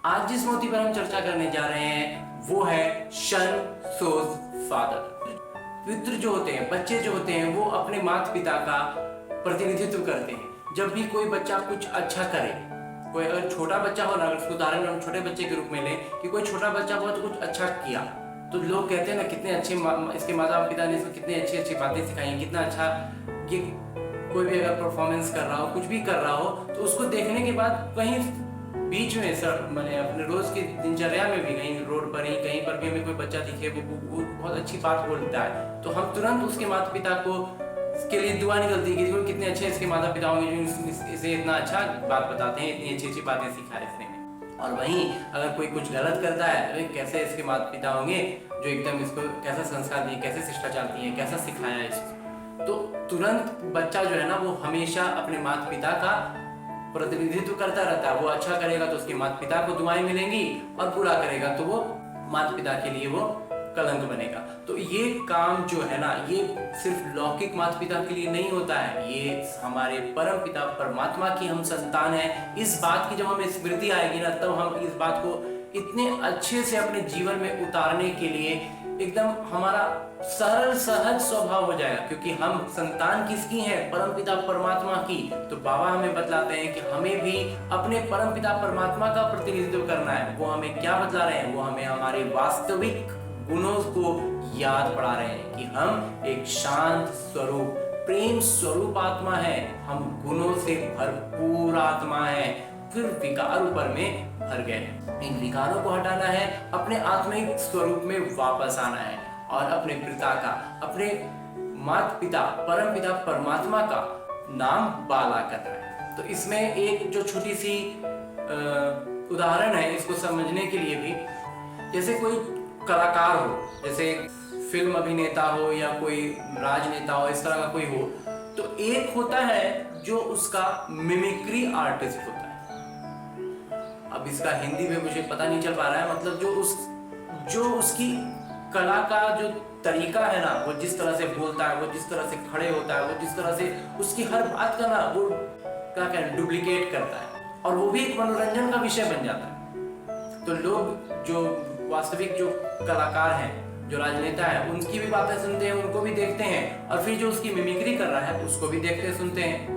आज जिस मोती पर हम चर्चा करने जा रहे हैं वो है शन सोज फादर। पितृ जो होते हैं, बच्चे जो होते हैं, वो अपने माता पिता का प्रतिनिधित्व करते हैं। जब भी कोई बच्चा कुछ अच्छा करे, कोई अगर छोटा बच्चा हो ना, अगर उसको उदाहरण हम छोटे बच्चे के रूप में लें कि कोई छोटा बच्चा हो तो कुछ अच्छा किया, तो लोग कहते हैं ना कितने अच्छे इसके माता पिता ने इसको कितनी अच्छी अच्छी बातें सिखाई हैं, कितना अच्छा कि कोई भी अगर परफॉर्मेंस कर रहा हो, कुछ भी कर रहा हो, तो उसको देखने के बाद कहीं बीच में सर मैंने अपने रोज की दिनचर्या में भी कहीं रोड पर ही कहीं पर भी हमें कोई बच्चा दिखे वो बहुत अच्छी बात बोलता है, तो हम तुरंत उसके माता पिता को के लिए दुआ निकलती है कि देखो कितने अच्छे इसके माता पिता होंगे जो इसे इतना अच्छा बात बताते हैं, इतनी अच्छी अच्छी बातें सिखाए इसने। और वहीं अगर कोई कुछ गलत करता है तो कैसे इसके माता पिता होंगे जो एकदम इसको कैसा संस्कार दिए, कैसे शिष्टाचार दिए, कैसा सिखाया इसको, तो तुरंत बच्चा जो है ना वो हमेशा अपने माता पिता का प्रतिनिधित्व करता रहता है। वो अच्छा करेगा तो उसके माता पिता को दुआएं मिलेंगी और बुरा करेगा तो वो माता पिता के लिए वो कलंक बनेगा। तो ये काम जो है ना ये सिर्फ लौकिक माता पिता के लिए नहीं होता है, ये हमारे परम पिता परमात्मा की हम संतान है। इस बात की जब हमें स्मृति आएगी ना तब हम इस बात को इतने अच्छे से अपने जीवन में उतारने के लिए एकदम हमारा सरल सहज स्वभाव हो जाएगा, क्योंकि हम संतान किसकी हैं? परम पिता परमात्मा की। तो बाबा हमें बतलाते हैं कि हमें भी अपने परम पिता परमात्मा का प्रतिनिधित्व करना है। वो हमें क्या बतला रहे हैं? वो हमें हमारे वास्तविक गुणों को याद पड़ा रहे हैं कि हम एक शांत स्वरूप प्रेम स्वरूप आत्मा है, हम गुणों से भरपूर आत्मा है, फिर विकार ऊपर में भर गए। इन विकारों को हटाना है, अपने आत्मिक स्वरूप में वापस आना है और अपने पिता का, अपने माता पिता परम पिता परमात्मा का नाम बाला करना है। तो इसमें एक जो छोटी सी उदाहरण है इसको समझने के लिए भी, जैसे कोई कलाकार हो, जैसे फिल्म अभिनेता हो या कोई राजनेता हो, इस तरह का कोई हो, तो एक होता है जो उसका मिमिक्री आर्टिस्ट होता है। अब इसका हिंदी में मुझे पता नहीं चल पा रहा है, मतलब जो उसकी कला का जो तरीका है ना, वो जिस तरह से बोलता है, वो जिस तरह से खड़े होता है, वो जिस तरह से उसकी हर बात का ना वो क्या कहते हैं डुप्लीकेट करता है, और वो भी एक मनोरंजन का विषय बन जाता है। तो लोग जो वास्तविक जो कलाकार हैं, जो राजनेता है, उनकी भी बातें सुनते हैं, उनको भी देखते हैं, और फिर जो उसकी मिमिक्री कर रहा है उसको भी देखते सुनते हैं।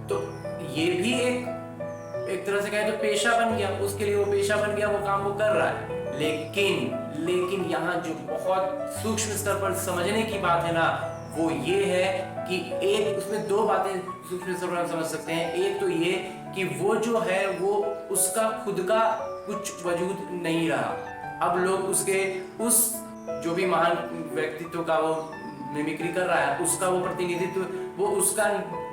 तो ये भी एक तरह से कहे तो पेशा बन गया, उसके लिए वो पेशा बन गया, वो काम वो कर रहा है। लेकिन यहाँ जो बहुत सूक्ष्म स्तर पर समझने की बात है ना, वो ये है कि एक उसमें दो बातें सूक्ष्म स्तर पर हम समझ सकते हैं। एक तो ये कि वो जो है वो उसका खुद का कुछ वजूद नहीं रहा, अब लोग उसके उस जो भी महान व्यक्तित्व का वो मिमिक्री कर रहा है उसका वो प्रतिनिधित्व, वो उसका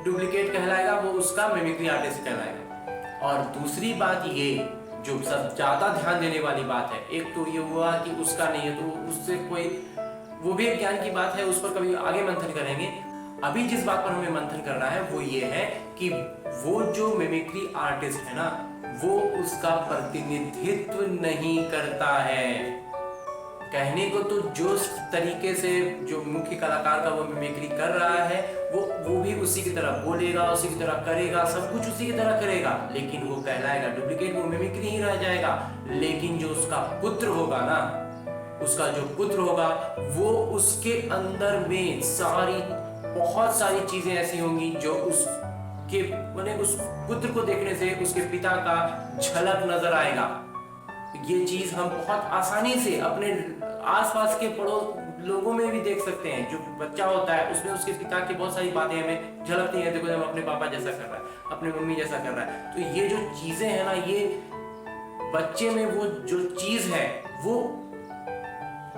डुप्लीकेट कहलाएगा, वो उसका मिमिक्री आर्टिस्ट कहलाएगा। और दूसरी बात ये जो सब ज्यादा ध्यान देने वाली बात है, एक तो ये हुआ कि उसका नहीं है तो उससे कोई, वो भी एक ज्ञान की बात है, उस पर कभी आगे मंथन करेंगे। अभी जिस बात पर हमें मंथन करना है वो ये है कि वो जो मिमिक्री आर्टिस्ट है ना, वो उसका प्रतिनिधित्व नहीं करता है। कहने को तो जो तरीके से जो मुख्य कलाकार का वो मिमिक्री कर रहा है वो भी उसी की तरह बोलेगा, उसी की तरह करेगा, सब कुछ उसी की तरह करेगा, लेकिन वो कहलाएगा डुप्लीकेट, वो मिमिक्री ही रह जाएगा। लेकिन जो उसका पुत्र होगा ना, उसका जो पुत्र होगा वो उसके अंदर में बहुत सारी चीजें ऐसी होंगी जो उसके माने उस पुत्र को देखने से उसके पिता का झलक नजर आएगा। ये चीज हम बहुत आसानी से अपने आसपास के पड़ोस लोगों में भी देख सकते हैं। जो बच्चा होता है उसमें उसके पिता की बहुत सारी बातें हमें झलकती हैं, देखो जब अपने पापा जैसा कर रहा है, अपने मम्मी जैसा कर रहा है। तो ये जो चीजें हैं ना, ये बच्चे में वो जो चीज है वो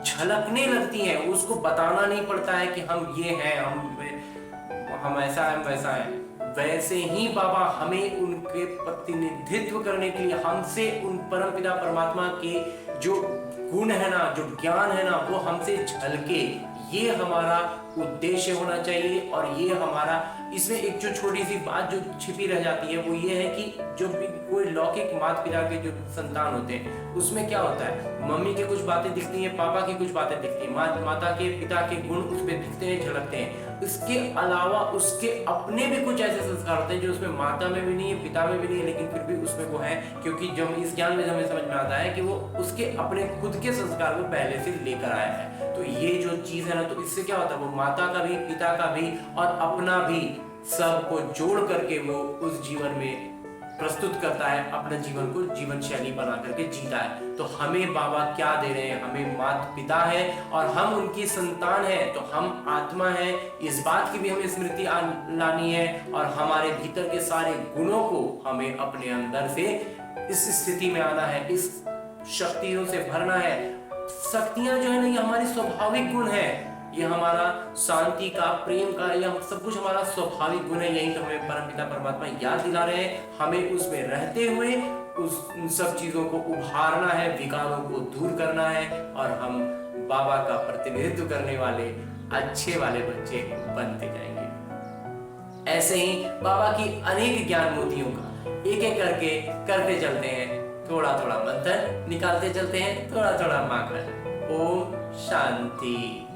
झलकने लगती है, उसको बताना नहीं पड़ता है कि हम ये हैं, हम ऐसा है, हम वैसा है। वैसे ही बाबा हमें उनके प्रतिनिधित्व करने के लिए हमसे उन परमपिता परमात्मा के जो गुण है ना, जो ज्ञान है ना, वो हमसे झलके, ये हमारा उद्देश्य होना चाहिए। और ये हमारा, इसमें एक जो छोटी सी बात जो छिपी रह जाती है वो ये है कि जो भी कोई कोई लौकिक माता पिता के जो संतान होते हैं उसमें क्या होता है, मम्मी के कुछ बातें दिखती हैं, पापा की कुछ बातें दिखती हैं, माता के पिता के गुण उस पर दिखते हैं, झलकते हैं। इसके अलावा उसके अपने भी कुछ ऐसे संस्कार होते हैं जो उसमें माता में भी नहीं है, पिता में भी नहीं है, लेकिन फिर भी उसमें वो है, क्योंकि जब इस ज्ञान में हमें समझ में आता है कि वो उसके अपने खुद के संस्कार को पहले से लेकर आया है। तो ये जो चीज है ना, तो इससे क्या होता है, वो माता का भी, पिता का भी और अपना भी सबको जोड़ करके वो उस जीवन में प्रस्तुत करता है, अपने जीवन को जीवन शैली बना करके जीता है। तो हमें बाबा क्या दे रहे हैं, हमें माता पिता है और हम उनकी संतान है, तो हम आत्मा है, इस बात की भी हमें स्मृति लानी है और हमारे भीतर के सारे गुणों को हमें अपने अंदर से इस स्थिति में आना है, इस शक्तियों से भरना है। शक्तियां जो है ना, ये हमारी स्वाभाविक गुण है, ये हमारा शांति का, प्रेम का, यह सब कुछ हमारा स्वाभाविक गुण है। यही तो हमें परमपिता परमात्मा याद दिला रहे हैं। हमें उसमें रहते हुए उन सब चीजों को उभारना है, विकारों को दूर करना है और हम बाबा का प्रतिनिधित्व करने वाले अच्छे वाले बच्चे बनते जाएंगे। ऐसे ही बाबा की अनेक ज्ञान मोतियों का एक एक करके करते चलते हैं, थोड़ा थोड़ा मंथन निकालते चलते हैं, थोड़ा थोड़ा माखन। ओम शांति।